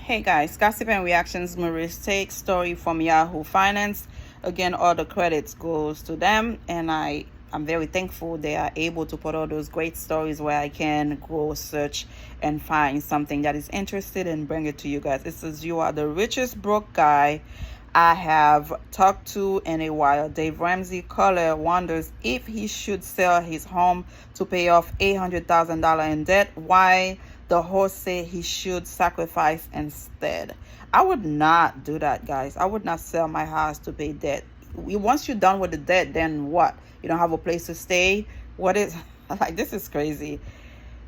Hey guys, Gossip and Reactions Maurice take story from Yahoo Finance. Again, all the credits goes to them, and I'm very thankful they are able to put all those great stories where I can go search and find something that is interested and bring it to you guys. It says you are the richest broke guy I have talked to in a while. Dave Ramsey caller wonders if he should sell his home to pay off $800,000 in debt. Why the host say he should sacrifice instead. I would not do that, guys. I would not sell my house to pay debt. Once you're done with the debt, then what? You don't have a place to stay? What is like this is crazy.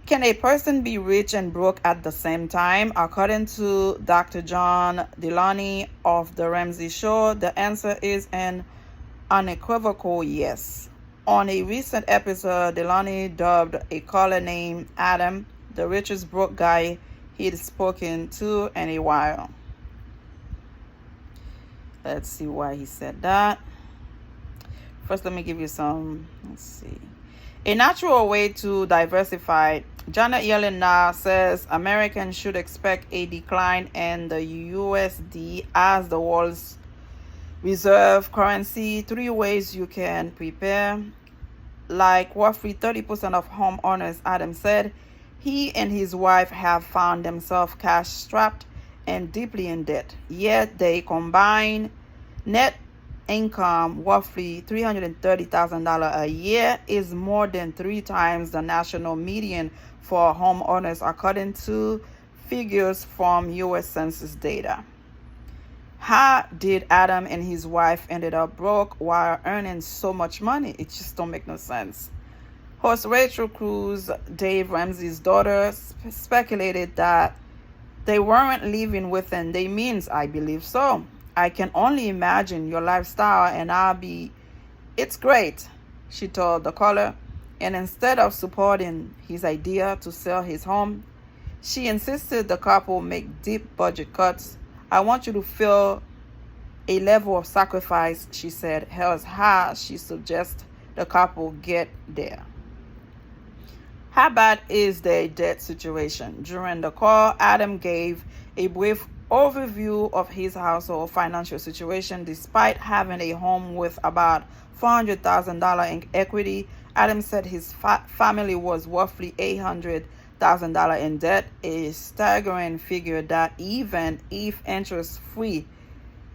Can a person be rich and broke at the same time? According to Dr. John Delaney of The Ramsey Show, the answer is an unequivocal yes. On a recent episode, Delaney dubbed a caller named Adam the richest broke guy he'd spoken to in a while. Let's see why he said that. First, let me give you some, let's see. A natural way to diversify. Janet Yellen now says Americans should expect a decline in the USD as the world's reserve currency. 3 ways you can prepare. Like roughly 30% of homeowners, Adam said, he and his wife have found themselves cash-strapped and deeply in debt. Yet they combine net income, roughly $330,000 a year, is more than 3 times the national median for homeowners, according to figures from U.S. Census data. How did Adam and his wife ended up broke while earning so much money? It just don't make no sense. Host Rachel Cruz, Dave Ramsey's daughter, speculated that they weren't living within their means. I believe so. I can only imagine your lifestyle and it's great, she told the caller. And instead of supporting his idea to sell his home, she insisted the couple make deep budget cuts. I want you to feel a level of sacrifice, she said. Here's how she suggests the couple get there. How bad is their debt situation? During the call, Adam gave a brief overview of his household financial situation. Despite having a home with about $400,000 in equity, Adam said his family was roughly $800,000 in debt, a staggering figure that even if interest-free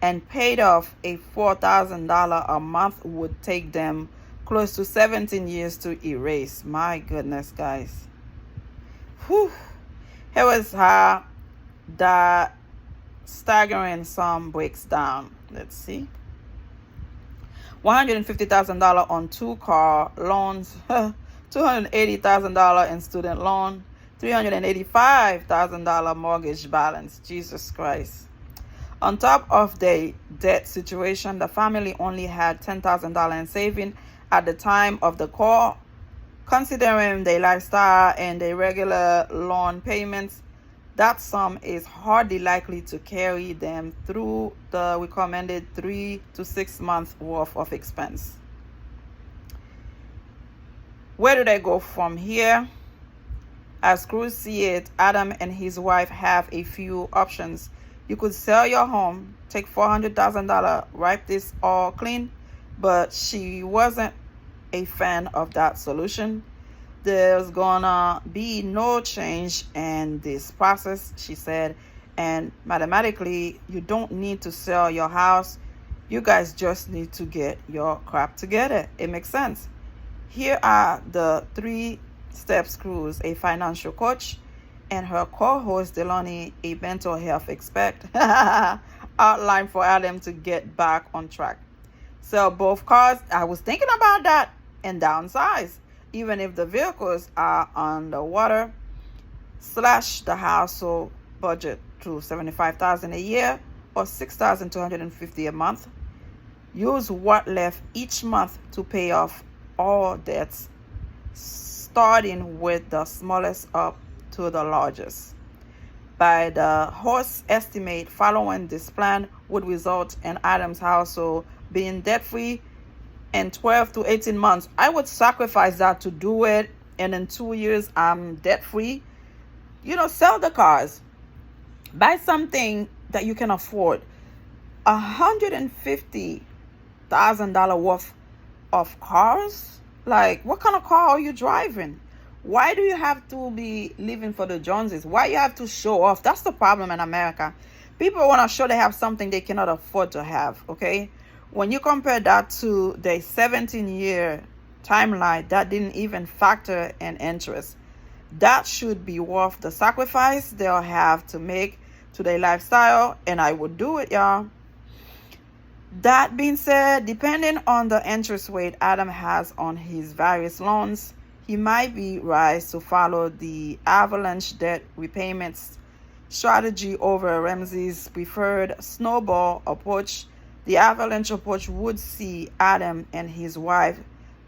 and paid off, a $4,000 a month would take them close to 17 years to erase. My goodness, guys. Whew. Here is how the staggering sum breaks down. Let's see. $150,000 on 2 car loans, $280,000 in student loan, $385,000 mortgage balance. Jesus Christ. On top of the debt situation, the family only had $10,000 in savings at the time of the call. Considering their lifestyle and their regular loan payments, that sum is hardly likely to carry them through the recommended 3 to 6 months worth of expense. Where do they go from here? As Cruz see it, Adam and his wife have a few options. You could sell your home, take $400,000, wipe this all clean, but she wasn't a fan of that solution. There's gonna be no change in this process, she said, and mathematically, you don't need to sell your house. You guys just need to get your crap together. It makes sense. Here are the 3 steps Cruz, a financial coach, and her co-host Delaney, a mental health expert, outline for Adam to get back on track. Sell both cars. I was thinking about that. And downsize, even if the vehicles are underwater. Slash the household budget to $75,000 a year or $6,250 a month. Use what left each month to pay off all debts, starting with the smallest up to the largest. By the host estimate, following this plan would result in Adam's household being debt-free in 12 to 18 months. I would sacrifice that to do it, and in 2 years I'm debt free. Sell the cars. Buy something that you can afford. $150,000 worth of cars? Like, what kind of car are you driving? Why do you have to be living for the Joneses? Why you have to show off? That's the problem in America. People want to show they have something they cannot afford to have, okay? When you compare that to the 17-year timeline that didn't even factor in interest, that should be worth the sacrifice they'll have to make to their lifestyle, and I would do it, y'all. That being said, depending on the interest rate Adam has on his various loans, he might be wise to follow the avalanche debt repayments strategy over Ramsey's preferred snowball approach. The avalanche approach would see Adam and his wife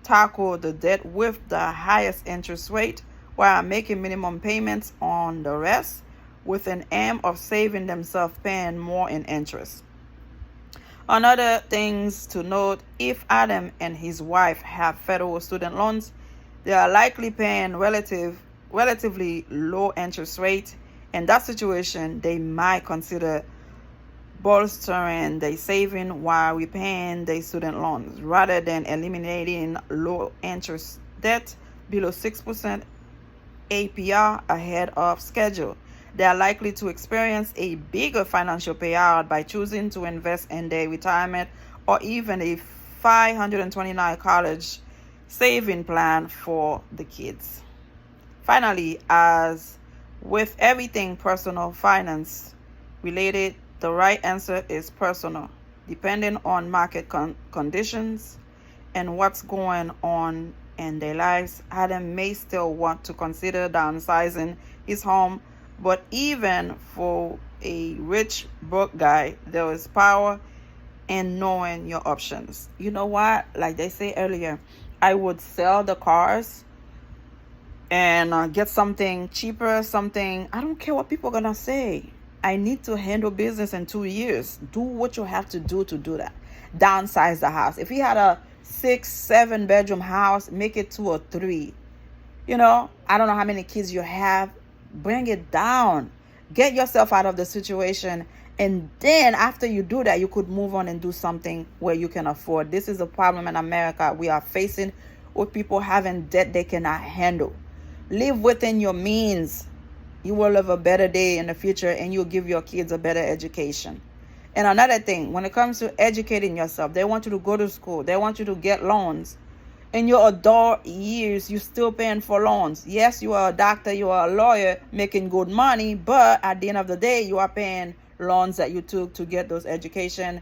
tackle the debt with the highest interest rate while making minimum payments on the rest, with an aim of saving themselves paying more in interest. Another things to note, if Adam and his wife have federal student loans, they are likely paying relatively low interest rate. In that situation, they might consider bolstering their saving while repaying their student loans rather than eliminating low interest debt below 6% APR ahead of schedule. They are likely to experience a bigger financial payout by choosing to invest in their retirement or even a 529 college saving plan for the kids. Finally, as with everything personal finance related, the right answer is personal, depending on market conditions and what's going on in their lives. Adam may still want to consider downsizing his home, but even for a rich broke guy, there is power in knowing your options. You know what? Like they say earlier, I would sell the cars and get something cheaper, something, I don't care what people are gonna say. I need to handle business in 2 years. Do what you have to do that. Downsize the house. If you had a 6-7 bedroom house, make it 2 or 3. I don't know how many kids you have. Bring it down. Get yourself out of the situation. And then after you do that, you could move on and do something where you can afford. This is a problem in America we are facing with people having debt they cannot handle. Live within your means. You will live a better day in the future, and you'll give your kids a better education. And another thing, when it comes to educating yourself, they want you to go to school. They want you to get loans. In your adult years, you're still paying for loans. Yes, you are a doctor, you are a lawyer making good money, but at the end of the day, you are paying loans that you took to get those education.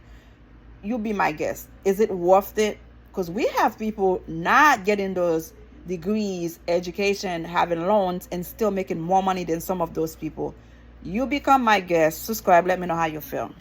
You be my guest. Is it worth it? Because we have people not getting those degrees, education, having loans, and still making more money than some of those people. You become my guest. Subscribe. Let me know how you feel.